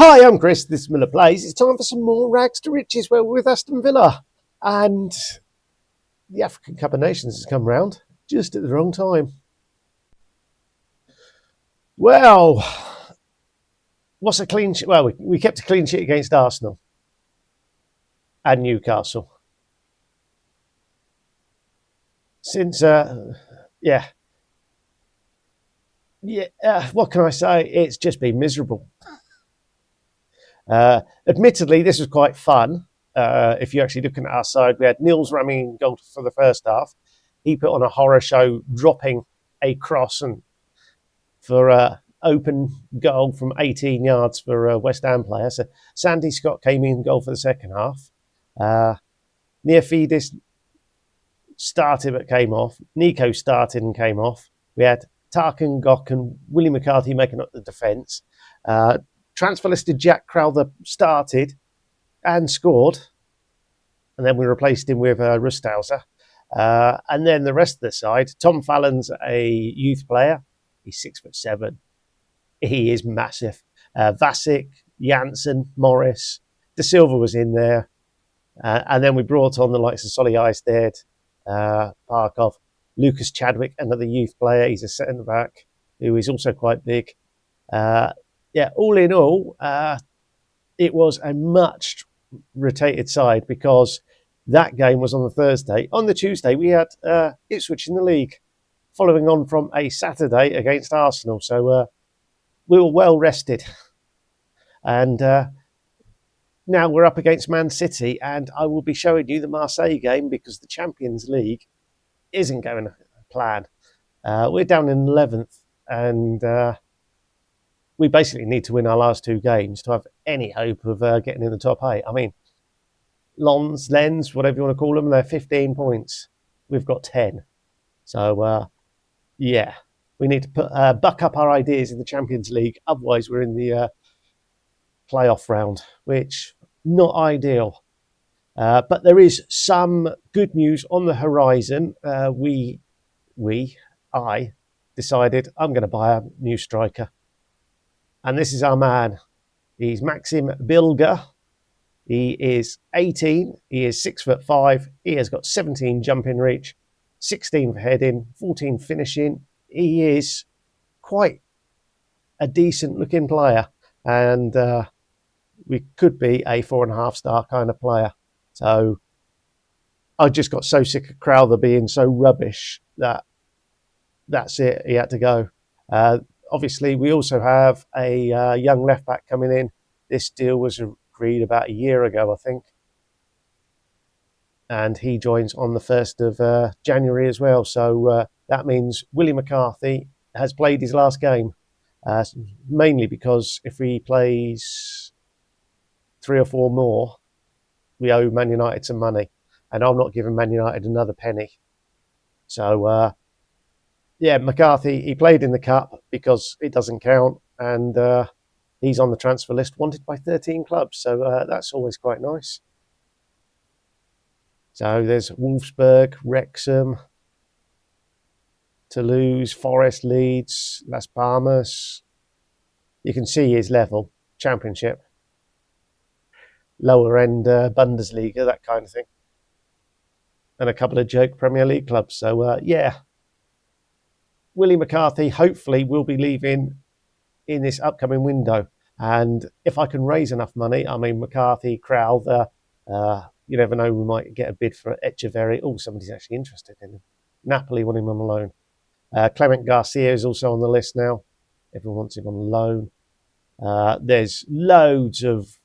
Hi, I'm Chris. This is Miller Plays. It's time for some more Rags to Riches where we're with Aston Villa. And the African Cup of Nations has come round just at the wrong time. Well, what's a clean sheet? Well, we kept a clean sheet against Arsenal and Newcastle. Since, what can I say? It's just been miserable. Admittedly, this was quite fun. If you're actually looking at our side, we had Nils ramming in goal for the first half. He put on a horror show, dropping a cross and for open goal from 18 yards for a West Ham player. So Sandy Scott came in goal for the second half. Neofidis started but came off. Nico started and came off. We had Tarkin Gok and Willie McCarthy making up the defence. Transfer listed Jack Crowther started and scored, and then we replaced him with Rustauser. And then the rest of the side, Tom Fallon's a youth player. He's 6'7". He is massive. Vasic, Janssen, Morris, De Silva was in there. And then we brought on the likes of Solly Eisted, Parkov, Lucas Chadwick, another youth player. He's a centre back who is also quite big. All in all, it was a much rotated side because that game was on the Thursday. On the Tuesday, we had Ipswich in the league, following on from a Saturday against Arsenal. So we were well rested. And now we're up against Man City, and I will be showing you the Marseille game because the Champions League isn't going to plan. We're down in 11th, and we basically need to win our last two games to have any hope of getting in the top 8. I mean, Lens, whatever you want to call them, they're 15 points. We've got 10. So, we need to buck up our ideas in the Champions League. Otherwise, we're in the playoff round, which not ideal. But there is some good news on the horizon. I decided I'm going to buy a new striker. And this is our man. He's Maxim Bilger. He is 18. He is 6'5". He has got 17 jumping reach, 16 for heading, 14 finishing. He is quite a decent looking player. And we could be a 4.5-star kind of player. So I just got so sick of Crowther being so rubbish that's it. He had to go. Obviously, we also have a young left-back coming in. This deal was agreed about a year ago, I think. And he joins on the 1st of January as well. So that means Willie McCarthy has played his last game, mainly because if he plays 3 or 4 more, we owe Man United some money. And I'm not giving Man United another penny. So, McCarthy, he played in the Cup because it doesn't count, and he's on the transfer list, wanted by 13 clubs, so that's always quite nice. So there's Wolfsburg, Wrexham, Toulouse, Forest, Leeds, Las Palmas. You can see his level, Championship, lower end Bundesliga, that kind of thing, and a couple of joke Premier League clubs. So, Willie McCarthy hopefully will be leaving in this upcoming window. And if I can raise enough money, I mean, McCarthy, Crowther, you never know, we might get a bid for Echeverry. Oh, somebody's actually interested in him. Napoli want him on loan. Clement Garcia is also on the list now. Everyone wants him on loan. There's loads of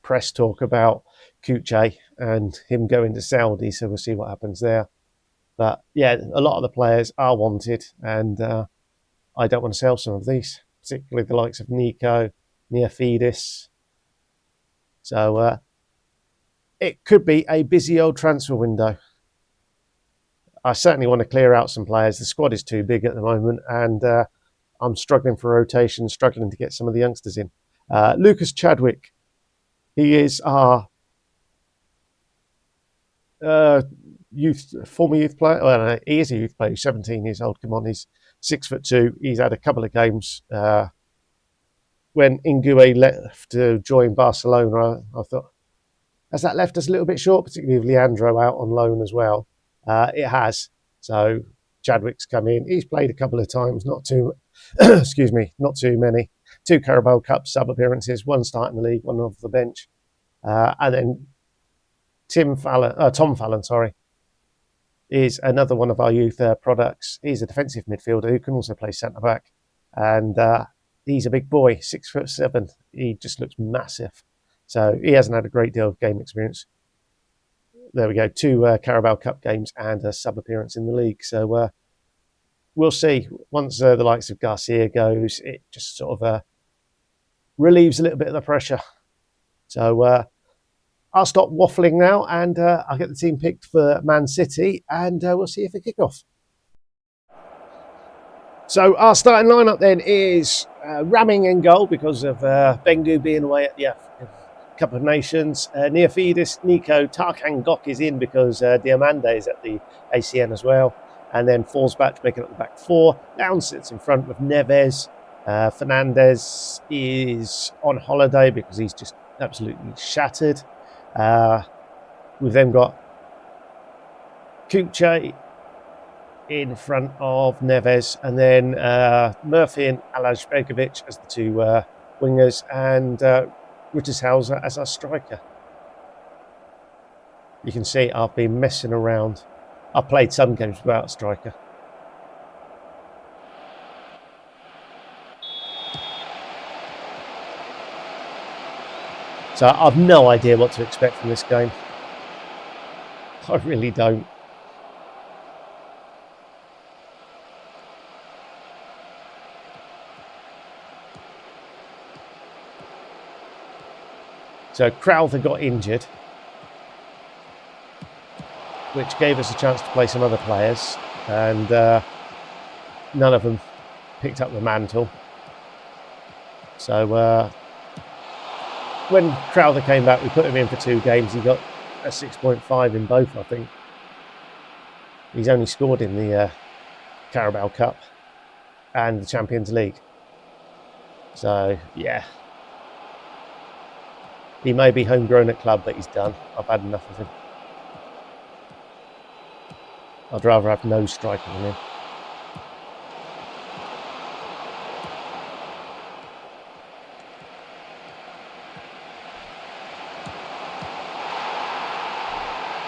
press talk about Kuche and him going to Saudi, so we'll see what happens there. But yeah, a lot of the players are wanted, and I don't want to sell some of these, particularly the likes of Nico, Neofidis. So it could be a busy old transfer window. I certainly want to clear out some players. The squad is too big at the moment, and I'm struggling for rotation, struggling to get some of the youngsters in. Lucas Chadwick, he is our former youth player. Well, no, he is a youth player. He's 17 years old. Come on, he's 6'2". He's had a couple of games when Ingue left to join Barcelona, I thought, has that left us a little bit short, particularly with Leandro out on loan as well? It has. So Chadwick's come in. He's played a couple of times, not too, excuse me, not too many. 2 Carabao Cup sub appearances, 1 start in the league, 1 off the bench. And then Tom Fallon, sorry, is another one of our youth products. He's a defensive midfielder who can also play centre-back. And he's a big boy, 6'7". He just looks massive. So he hasn't had a great deal of game experience. There we go, 2 Carabao Cup games and a sub-appearance in the league. So we'll see. Once the likes of Garcia goes, it just sort of relieves a little bit of the pressure. So I'll stop waffling now, and I'll get the team picked for Man City, and we'll see if they kick off. So our starting lineup then is Ramming in goal because of Bengu being away at the African Cup of Nations. Neofidis, Nico, Tarkan Gok is in because Diamande is at the ACN as well. And then falls back to making up the back 4. Down sits in front with Neves. Fernandez is on holiday because he's just absolutely shattered. We've then got Kuche in front of Neves, and then Murphy and Alaj Begovic as the 2 wingers, and Rittershauser as our striker. You can see I've been messing around. I've played some games without a striker. So I've no idea what to expect from this game. I really don't. So Crowther got injured, which gave us a chance to play some other players, and none of them picked up the mantle. So when Crowther came back, we put him in for 2 games. He got a 6.5 in both, I think. He's only scored in the Carabao Cup and the Champions League. So, yeah. He may be homegrown at club, but he's done. I've had enough of him. I'd rather have no striker than him.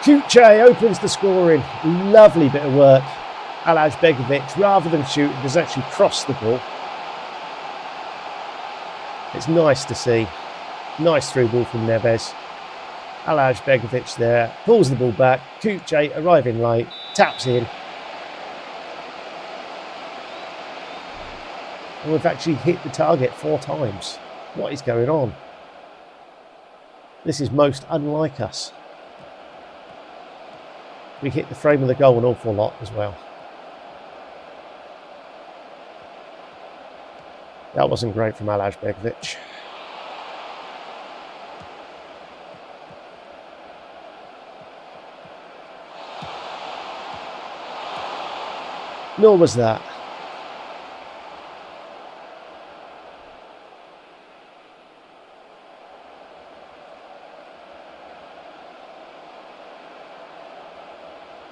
Kuche opens the scoring. Lovely bit of work. Alaj Begovic, rather than shoot, has actually crossed the ball. It's nice to see. Nice through ball from Neves. Alaj Begovic there, pulls the ball back. Kuche arriving late, taps in. And we've actually hit the target 4 times. What is going on? This is most unlike us. We hit the frame of the goal an awful lot as well. That wasn't great from Alaj Begovic. Nor was that.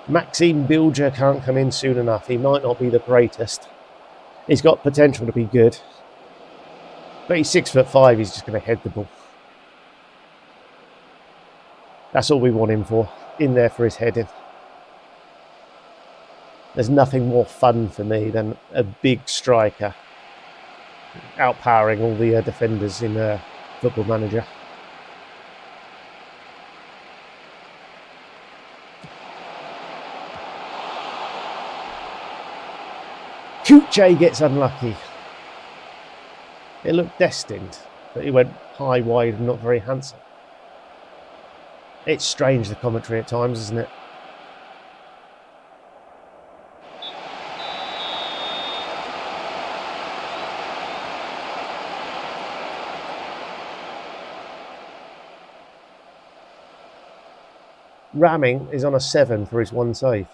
Maxime Bilger can't come in soon enough. He might not be the greatest. He's got potential to be good. But he's 6'5", he's just going to head the ball. That's all we want him for. In there for his heading. There's nothing more fun for me than a big striker outpowering all the defenders in Football Manager. Kuche gets unlucky. It looked destined, but he went high, wide, and not very handsome. It's strange, the commentary at times, isn't it? Ramming is on a 7 for his 1 save.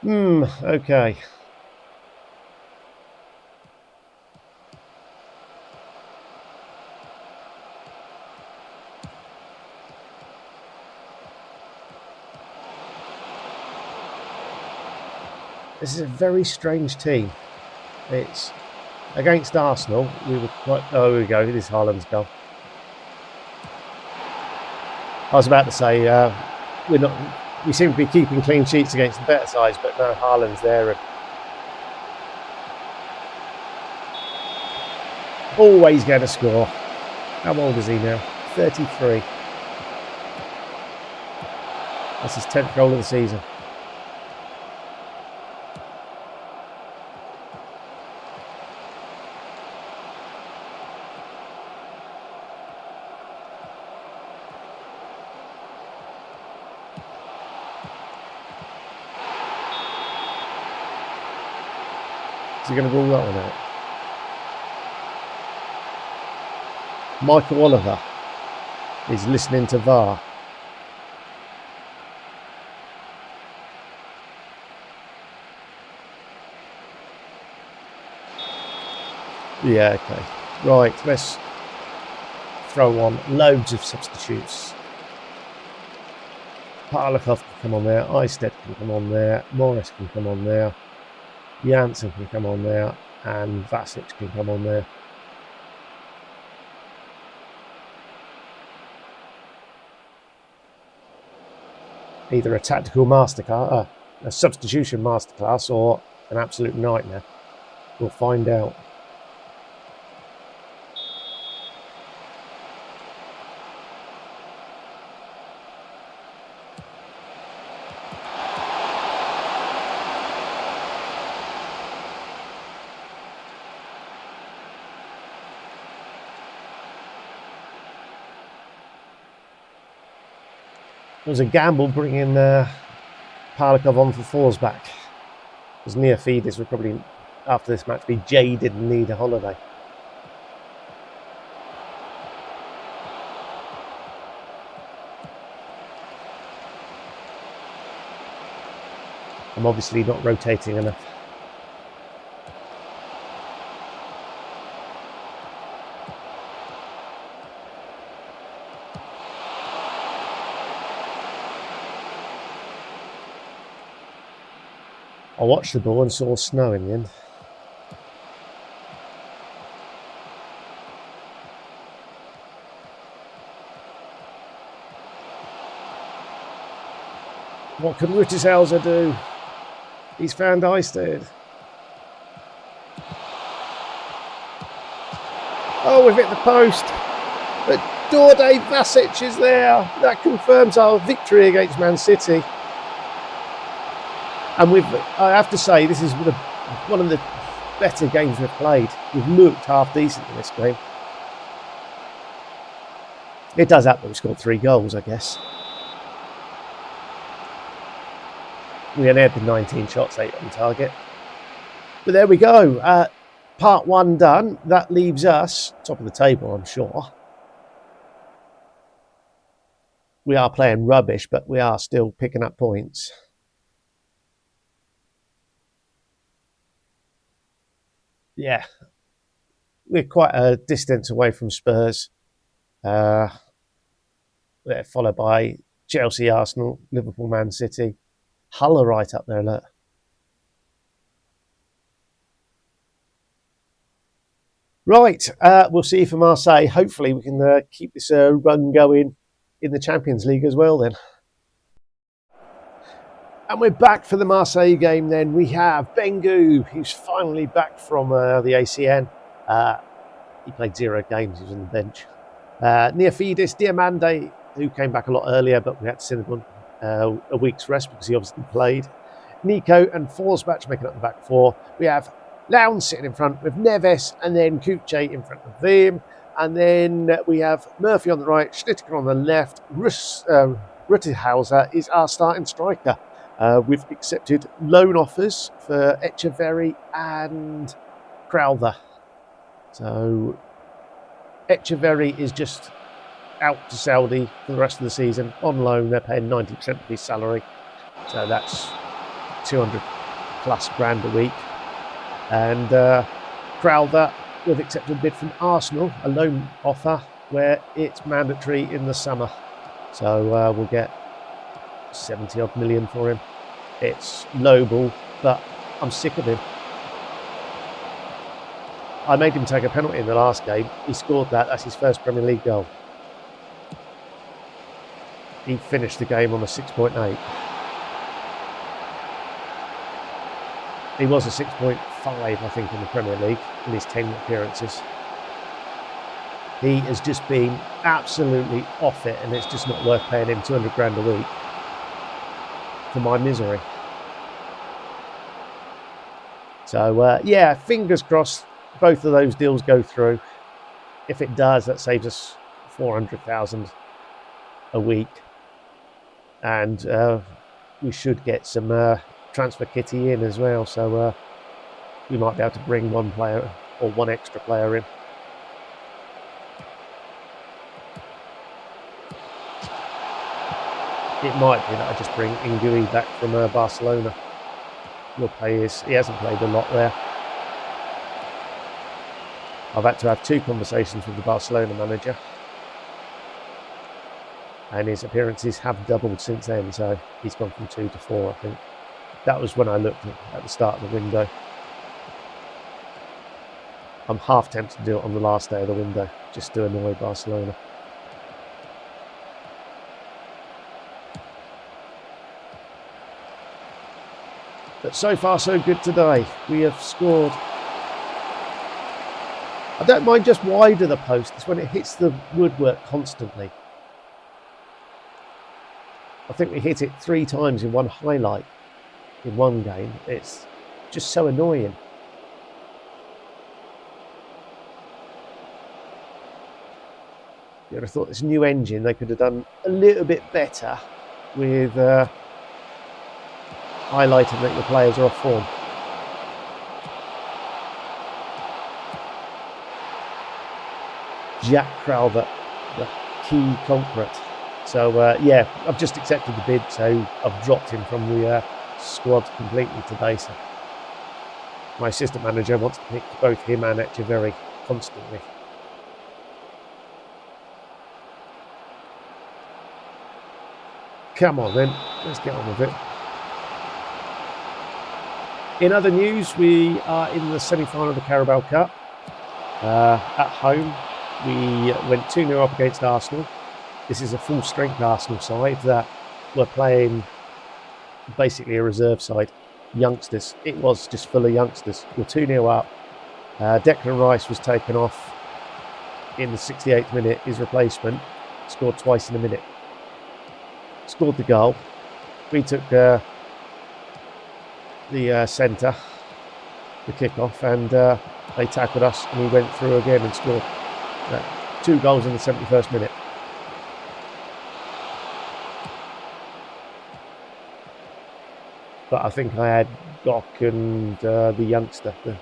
Okay. This is a very strange team. It's against Arsenal. We were quite. Oh, here we go. This is Haaland's goal. I was about to say we're not. We seem to be keeping clean sheets against the better sides, but no, Haaland's there and always going to score. How old is he now? 33. That's his 10th goal of the season. Is he going to rule that one out? Michael Oliver is listening to VAR. Yeah, okay. Right, let's throw on loads of substitutes. Parlikov can come on there, Eisted can come on there, Morris can come on there, Janssen can come on there, and Vasic can come on there. Either a tactical masterclass, a substitution masterclass, or an absolute nightmare. We'll find out. It was a gamble bringing Parlikov on for Forsback, because Neofidis would probably, after this match, be jaded and need a holiday. I'm obviously not rotating enough. I watched the ball and saw snow in the end. What can Rütishauser do? He's found Eisted. Oh, we've hit the post. But Dorde Vasic is there. That confirms our victory against Man City. And I have to say, this is one of the better games we've played. We've looked half decent in this game. It does happen, we scored 3 goals, I guess. We only had the 19 shots, 8 on target. But there we go. Part 1 done. That leaves us top of the table, I'm sure. We are playing rubbish, but we are still picking up points. Yeah, we're quite a distance away from Spurs. They're followed by Chelsea, Arsenal, Liverpool, Man City. Hull are right up there, look. Right, we'll see you for Marseille. Hopefully we can keep this run going in the Champions League as well then. And we're back for the Marseille game then. We have Bengu, who's finally back from the ACN. He played 0 games, he was on the bench. Neofidis, Diamande, who came back a lot earlier, but we had to send him on a week's rest because he obviously played. Nico and Forsbach making up the back 4. We have Lowndes sitting in front with Neves, and then Kuche in front of them. And then we have Murphy on the right, Schnittiger on the left. Rütishauser is our starting striker. We've accepted loan offers for Echeverry and Crowther. So Echeverry is just out to Saudi for the rest of the season on loan. They're paying 90% of his salary. So that's 200 plus grand a week. And Crowther, we've accepted a bid from Arsenal, a loan offer where it's mandatory in the summer. So we'll get 70 odd million for him. It's lowball, but I'm sick of him. I made him take a penalty in the last game. He scored that. That's his first Premier League goal. He finished the game on a 6.8. He was a 6.5, I think, in the Premier League in his 10 appearances. He has just been absolutely off it, and it's just not worth paying him 200 grand a week for my misery. So, yeah, fingers crossed both of those deals go through. If it does, that saves us 400,000 a week. And we should get some transfer kitty in as well. So we might be able to bring one player or one extra player in. It might be that I just bring Ingui back from Barcelona. He hasn't played a lot there. I've had to have 2 conversations with the Barcelona manager, and his appearances have doubled since then, so he's gone from 2 to 4, I think. That was when I looked at the start of the window. I'm half tempted to do it on the last day of the window, just to annoy Barcelona. But so far so good today. We have scored. I don't mind just wide of the post. It's when it hits the woodwork constantly. I think we hit it 3 times in one highlight in one game. It's just so annoying. You would have thought this new engine, they could have done a little bit better with highlighting that your players are off form. Jack Crowther, the key culprit. So, yeah, I've just accepted the bid, so I've dropped him from the squad completely today. So my assistant manager wants to pick both him and Echeverry constantly. Come on then, let's get on with it. In other news, we are in the semi-final of the Carabao Cup. At home, we went 2-0 up against Arsenal. This is a full-strength Arsenal side that were playing basically a reserve side. Youngsters. It was just full of youngsters. We're 2-0 up. Declan Rice was taken off in the 68th minute. His replacement scored twice in a minute. Scored the goal. We took the centre, the kick-off, and they tackled us, and we went through again and scored 2 goals in the 71st minute. But I think I had Doc and the youngster, the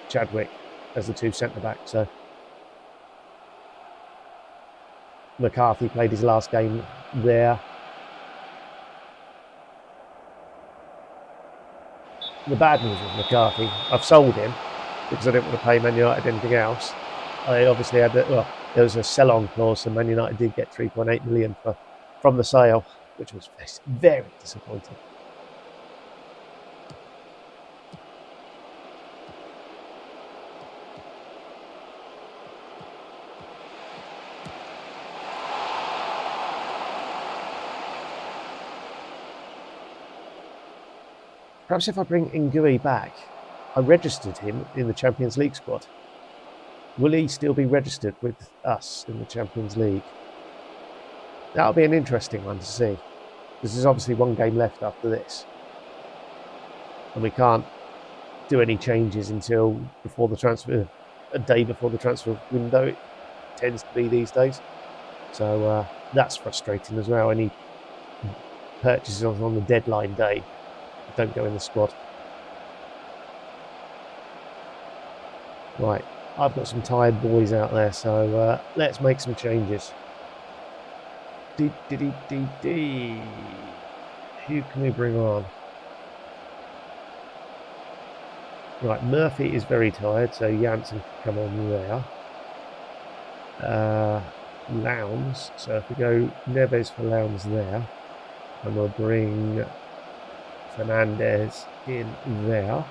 Chadwick, as the 2 centre-backs. So McCarthy played his last game there. The bad news with McCarthy, I've sold him because I didn't want to pay Man United anything else. I obviously had there was a sell-on clause, so Man United did get 3.8 million from the sale, which was very disappointing. Perhaps if I bring Ingui back, I registered him in the Champions League squad. Will he still be registered with us in the Champions League? That'll be an interesting one to see. Because there's obviously 1 game left after this. And we can't do any changes until before the transfer, a day before the transfer window. It tends to be these days. So that's frustrating as well. Any purchases on the deadline day don't go in the squad. Right, I've got some tired boys out there, so let's make some changes. Who can we bring on? Right, Murphy is very tired, so Janssen can come on there. Lowndes, so if we go Neves for Lowndes there, and we'll bring Fernandez in there.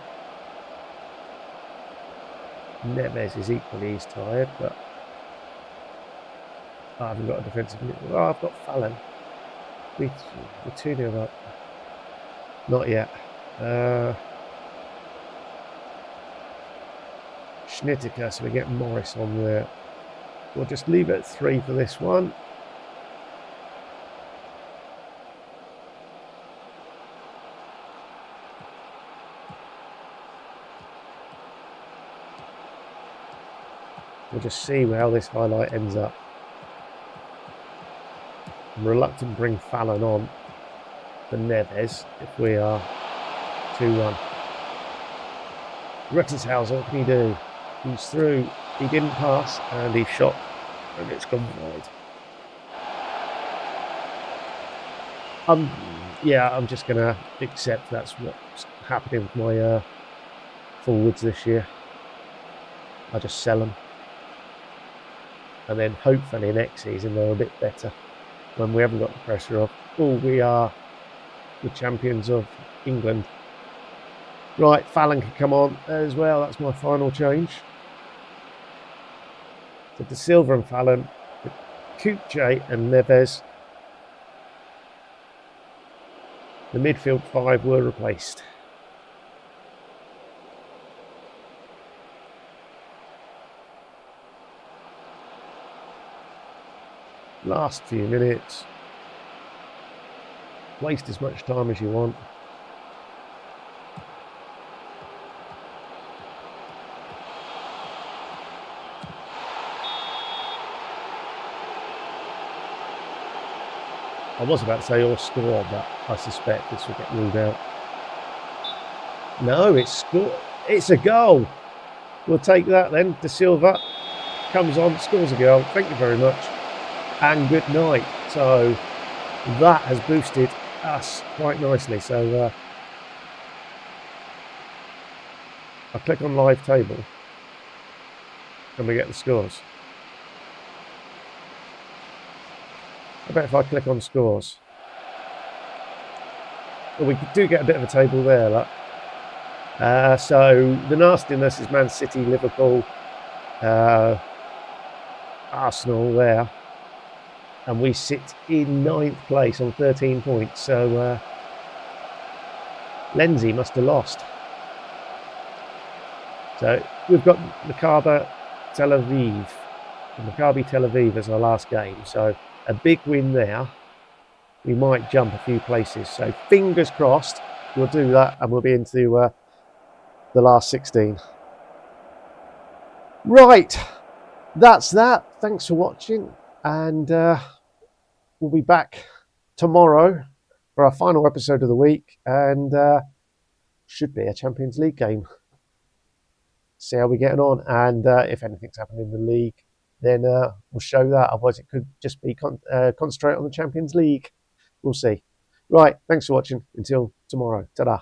Neves is equally as tired, but I haven't got a defensive midfielder. Oh, I've got Fallon. We're 2-0 up. Not yet. Schnittiker, so we get Morris on there. We'll just leave it at 3 for this one. We'll just see how this highlight ends up. I'm reluctant to bring Fallon on for Neves if we are 2-1. Rettenshauser, what can he do? He's through. He didn't pass and he shot and it's gone wide. I'm just going to accept that's what's happening with my forwards this year. I just sell them. And then hopefully next season they're a bit better when we haven't got the pressure of, oh, we are the champions of England. Right, Fallon can come on as well. That's my final change. So De Silva and Fallon, Kuche and Neves. The midfield 5 were replaced. Last few minutes. Waste as much time as you want. I was about to say or score, but I suspect this will get ruled out. No, it's a goal. We'll take that then. De Silva comes on, scores a goal. Thank you very much. And good night. So that has boosted us quite nicely. So I click on live table and we get the scores. I bet if I click on scores, well, we do get a bit of a table there. Look. So the nastiness is Man City, Liverpool, Arsenal there. And we sit in 9th place on 13 points. So Lenzi must have lost. So we've got Maccabi Tel Aviv. Maccabi Tel Aviv as our last game. So a big win there. We might jump a few places. So fingers crossed we'll do that and we'll be into the last 16. Right. That's that. Thanks for watching. And we'll be back tomorrow for our final episode of the week. And should be a Champions League game. See how we're getting on. And if anything's happening in the league, then we'll show that. Otherwise, it could just be concentrate on the Champions League. We'll see. Right. Thanks for watching. Until tomorrow. Ta-da.